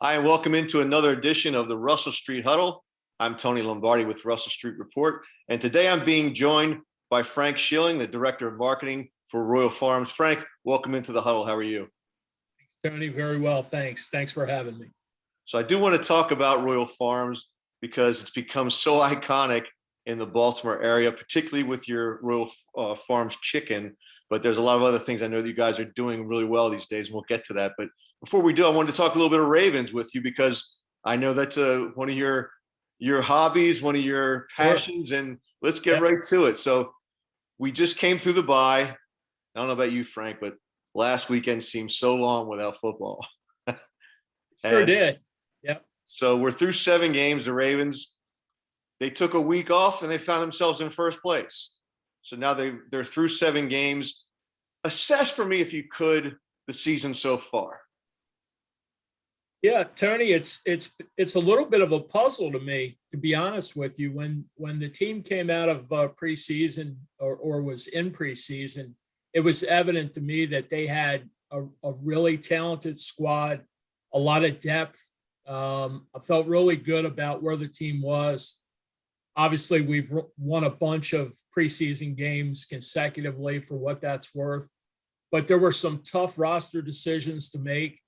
Hi, and welcome into another edition of the Russell Street Huddle. I'm Tony Lombardi with Russell Street Report, and today I'm being joined by Frank Schilling, the Director of Marketing for Royal Farms. Frank, welcome into the Huddle. How are you? Thanks, Tony. Very well, thanks. Thanks for having me. So I do want to talk about Royal Farms because it's become so iconic in the Baltimore area, particularly with your Royal Farms chicken. But there's a lot of other things I know that you guys are doing really well these days, and we'll get to that. But before we do, I wanted to talk a little bit of Ravens with you because I know that's one of your hobbies, one of your passions, and let's get right to it. So we just came through the bye. I don't know about you, Frank, but last weekend seemed so long without football. Sure did. Yep. So we're through 7 games. The Ravens, they took a week off and they found themselves in first place. So now they're through 7 games. Assess for me, if you could, the season so far. Yeah, Tony, it's a little bit of a puzzle to me, to be honest with you. When the team came out of preseason or was in preseason, it was evident to me that they had a really talented squad, a lot of depth. I felt really good about where the team was. Obviously, we've won a bunch of preseason games consecutively, for what that's worth, but there were some tough roster decisions to make.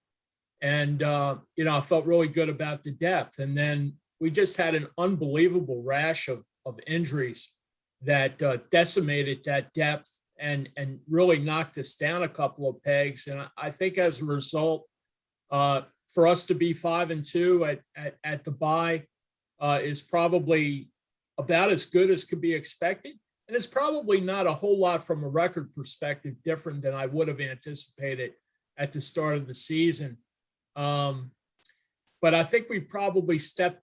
And, I felt really good about the depth. And then we just had an unbelievable rash of injuries that decimated that depth and really knocked us down a couple of pegs. And I think as a result, for us to be 5-2 at the bye is probably about as good as could be expected. And it's probably not a whole lot from a record perspective different than I would have anticipated at the start of the season. But I think we've probably stepped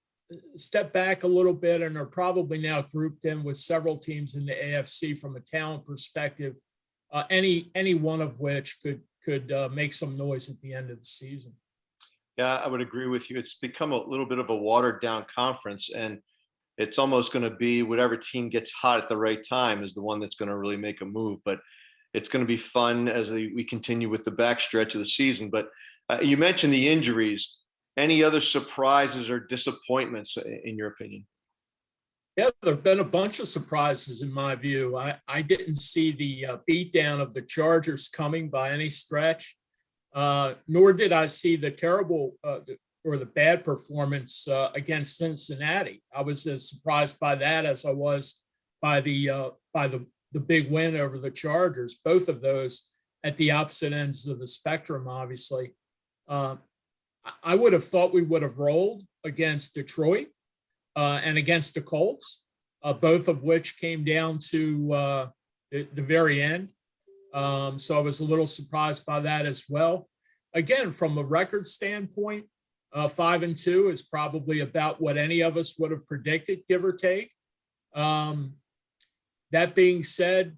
back a little bit and are probably now grouped in with several teams in the AFC from a talent perspective, any one of which could make some noise at the end of the season. Yeah, I would agree with you. It's become a little bit of a watered down conference, and it's almost going to be whatever team gets hot at the right time is the one that's going to really make a move. But it's going to be fun as we continue with the backstretch of the season. But you mentioned the injuries. Any other surprises or disappointments in your opinion? Yeah, there have been a bunch of surprises in my view. I didn't see the beatdown of the Chargers coming by any stretch, nor did I see the terrible or the bad performance against Cincinnati. I was as surprised by that as I was by the big win over the Chargers. Both of those at the opposite ends of the spectrum, obviously. I would have thought we would have rolled against Detroit and against the Colts, both of which came down to the very end. So I was a little surprised by that as well. Again, from a record standpoint, 5-2 is probably about what any of us would have predicted, give or take. That being said,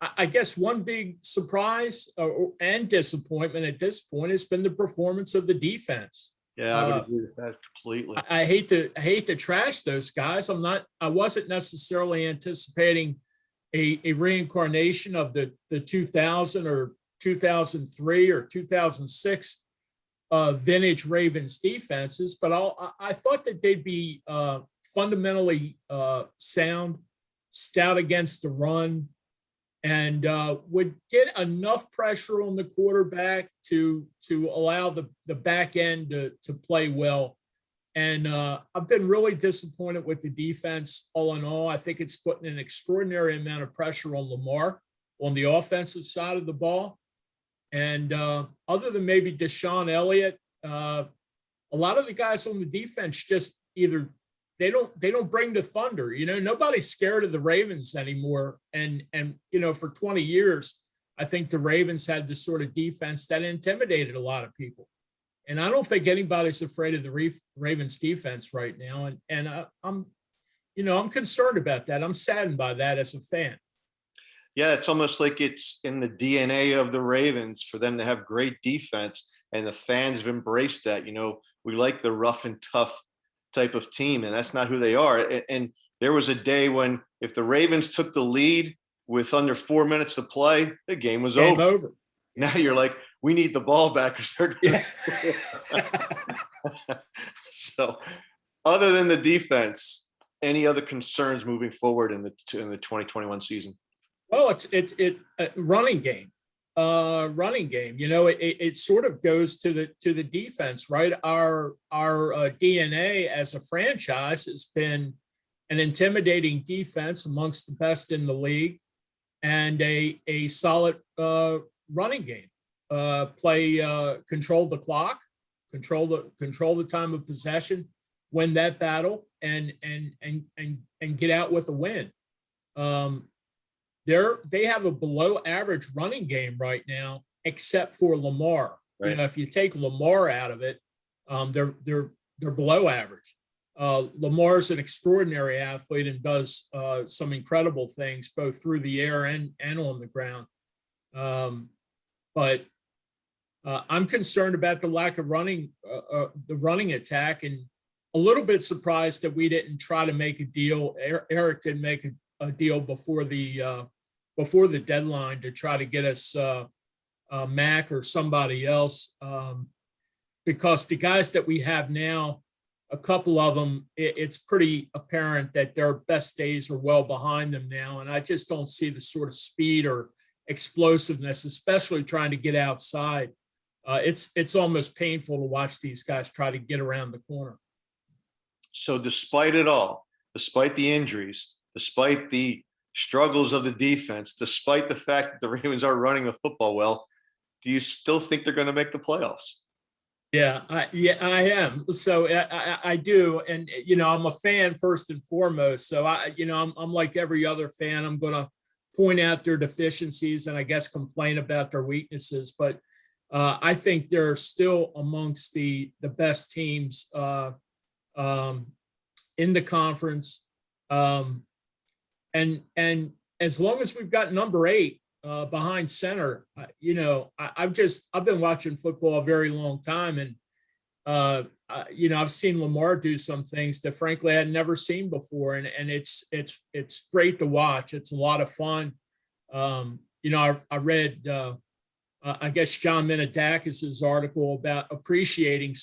I guess one big surprise and disappointment at this point has been the performance of the defense. Yeah, I would agree with that completely. I hate to trash those guys. I wasn't necessarily anticipating a reincarnation of the 2000 or 2003 or 2006 vintage Ravens defenses, but I thought that they'd be fundamentally sound, stout against the run, and would get enough pressure on the quarterback to allow the back end to play well. And I've been really disappointed with the defense all in all. I think it's putting an extraordinary amount of pressure on Lamar on the offensive side of the ball. And other than maybe Deshaun Elliott, a lot of the guys on the defense just either they don't bring the thunder. Nobody's scared of the Ravens anymore. And for 20 years, I think the Ravens had this sort of defense that intimidated a lot of people. And I don't think anybody's afraid of the Ravens defense right now. And I'm concerned about that. I'm saddened by that as a fan. Yeah, it's almost like it's in the DNA of the Ravens for them to have great defense, and the fans have embraced that. We like the rough and tough type of team, and that's not who they are. And there was a day when if the Ravens took the lead with under 4 minutes to play, the game was over. Over. Now you're like, we need the ball back because they're So, other than the defense, any other concerns moving forward in the 2021 season? Well, it's running game. Running game. You know, it sort of goes to the defense, right? Our DNA as a franchise has been an intimidating defense amongst the best in the league, and a solid running game. Control the clock, control the time of possession, win that battle, and get out with a win. They have a below average running game right now, except for Lamar. Right. You know, if you take Lamar out of it, they're below average. Lamar's an extraordinary athlete and does some incredible things both through the air and on the ground. But I'm concerned about the lack of running, the running attack, and a little bit surprised that we didn't try to make a deal. Eric didn't make a deal before the deadline to try to get us Mac or somebody else, because the guys that we have now, a couple of them, it's pretty apparent that their best days are well behind them now, and I just don't see the sort of speed or explosiveness, especially trying to get outside. It's almost painful to watch these guys try to get around the corner. So despite it all, despite the injuries, despite the struggles of the defense, despite the fact that the Ravens are running the football well, do you still think they're going to make the playoffs? Yeah, I am. So I do, and you know, I'm a fan first and foremost. So I'm like every other fan. I'm going to point out their deficiencies and I guess complain about their weaknesses. But I think they're still amongst the best teams in the conference. And as long as we've got number 8 behind center, you know, I've been watching football a very long time, and you know, I've seen Lamar do some things that frankly I had never seen before, and it's great to watch. It's a lot of fun. You know, I read I guess John Menadakis's article about appreciating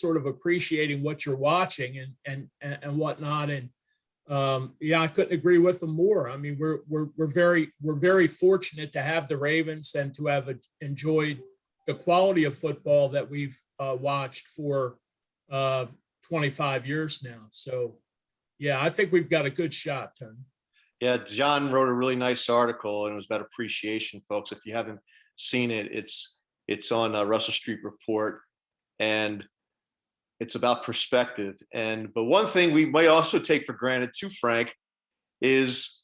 what you're watching and whatnot, and yeah, I couldn't agree with them more. I mean, we're very fortunate to have the Ravens and to have enjoyed the quality of football that we've watched for 25 years now. So, yeah, I think we've got a good shot, Tony. Yeah, John wrote a really nice article, and it was about appreciation, folks. If you haven't seen it, it's on Russell Street Report, and it's about perspective. But one thing we might also take for granted too, Frank, is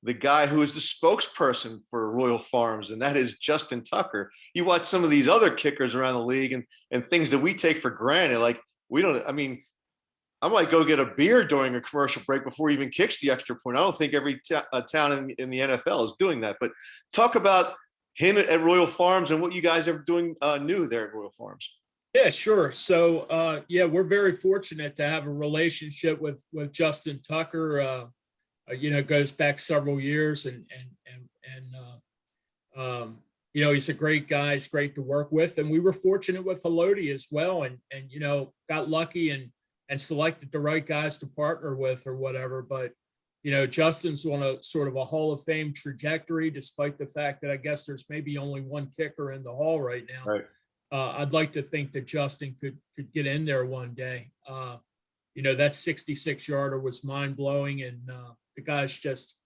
the guy who is the spokesperson for Royal Farms, and that is Justin Tucker. You watch some of these other kickers around the league and things that we take for granted. Like I might go get a beer during a commercial break before he even kicks the extra point. I don't think every town in the NFL is doing that. But talk about him at Royal Farms and what you guys are doing new there at Royal Farms. Yeah, sure. So, yeah, we're very fortunate to have a relationship with Justin Tucker. You know, goes back several years, and you know, he's a great guy. He's great to work with, and we were fortunate with Haloti as well, and you know, got lucky and selected the right guys to partner with or whatever. But you know, Justin's on a sort of a Hall of Fame trajectory, despite the fact that I guess there's maybe only one kicker in the Hall right now. Right. I'd like to think that Justin could get in there one day. You know, that 66-yarder was mind-blowing, and the guy's just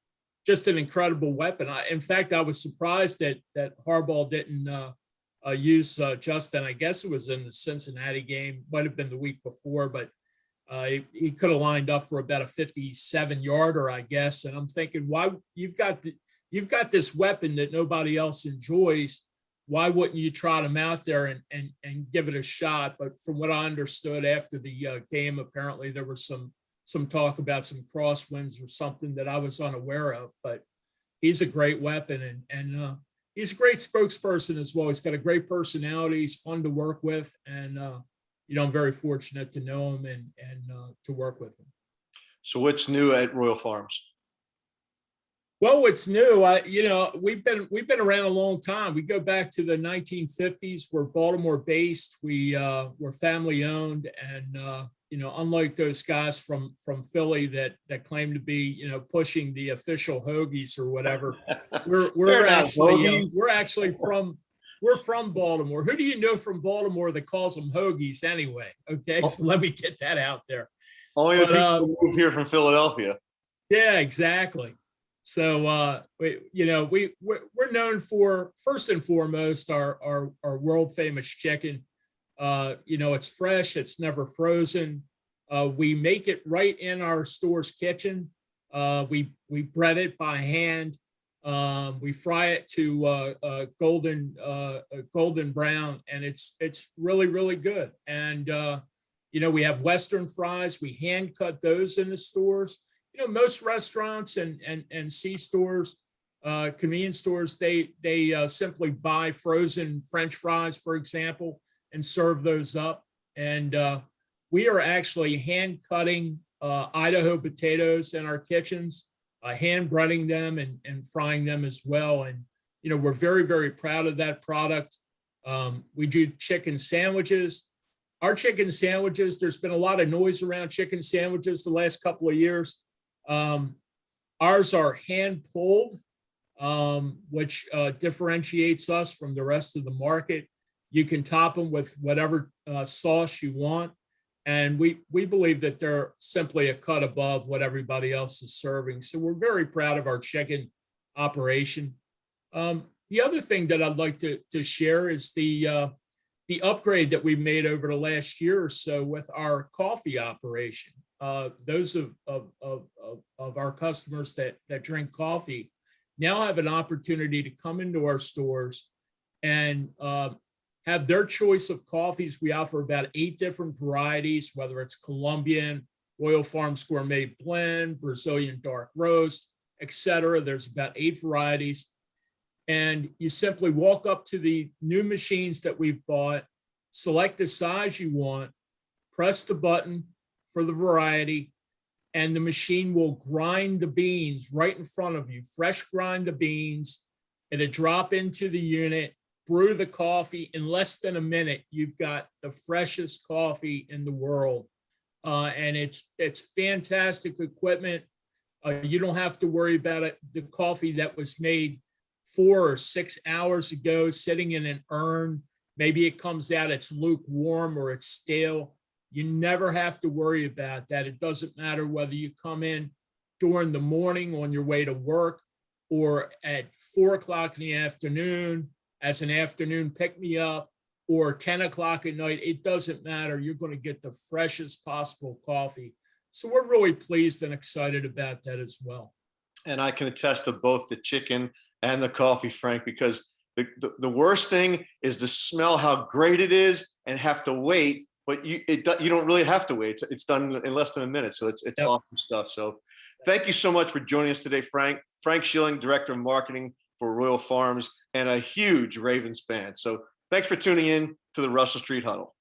an incredible weapon. In fact, I was surprised that Harbaugh didn't use Justin. I guess it was in the Cincinnati game, might have been the week before, but he could have lined up for about a 57-yarder, I guess. And I'm thinking, why you've got this weapon that nobody else enjoys. Why wouldn't you trot him out there and give it a shot? But from what I understood after the game, apparently there was some talk about some crosswinds or something that I was unaware of. But he's a great weapon, and he's a great spokesperson as well. He's got a great personality. He's fun to work with, and you know, I'm very fortunate to know him and to work with him. So what's new at Royal Farms? Well, what's new? We've been around a long time. We go back to the 1950s. We're Baltimore based. We're family owned, and unlike those guys from Philly that claim to be pushing the official hoagies or whatever, we're They're we're not actually hoagies. we're from Baltimore. Who do you know from Baltimore that calls them hoagies anyway? Okay, so let me get that out there. Only the But people who moved here from Philadelphia. yeah, exactly. So we're known for, first and foremost, our world famous chicken. It's fresh, it's never frozen. We make it right in our store's kitchen. We bread it by hand. We fry it to golden brown, and it's really really good. And we have Western fries. We hand cut those in the stores. Most restaurants and C stores, convenience stores, they simply buy frozen French fries, for example, and serve those up. And we are actually hand cutting Idaho potatoes in our kitchens, hand breading them and frying them as well. And we're very very proud of that product. We do chicken sandwiches. Our chicken sandwiches, there's been a lot of noise around chicken sandwiches the last couple of years. Ours are hand pulled, which differentiates us from the rest of the market. You can top them with whatever sauce you want, and we believe that they're simply a cut above what everybody else is serving. So we're very proud of our chicken operation. The other thing that I'd like to share is the upgrade that we made over the last year or so with our coffee operation. Those of our customers that drink coffee now have an opportunity to come into our stores and have their choice of coffees. We offer about 8 different varieties, whether it's Colombian, Royal Farms Gourmet Blend, Brazilian Dark Roast, etc. There's about 8 varieties. And you simply walk up to the new machines that we've bought, select the size you want, press the button for the variety, and the machine will grind the beans right in front of you, fresh grind the beans. It'll drop into the unit, brew the coffee. In less than a minute, you've got the freshest coffee in the world. And it's fantastic equipment. You don't have to worry about it. The coffee that was made 4 or 6 hours ago, sitting in an urn, maybe it comes out, it's lukewarm or it's stale. You never have to worry about that. It doesn't matter whether you come in during the morning on your way to work or at 4 o'clock in the afternoon as an afternoon pick me up, or 10 o'clock at night. It doesn't matter. You're going to get the freshest possible coffee. So we're really pleased and excited about that as well. And I can attest to both the chicken and the coffee, Frank, because the worst thing is to smell how great it is and have to wait. But you don't really have to wait. It's done in less than a minute. So it's Yep. awesome stuff. So thank you so much for joining us today, Frank. Frank Schilling, Director of Marketing for Royal Farms and a huge Ravens fan. So thanks for tuning in to the Russell Street Huddle.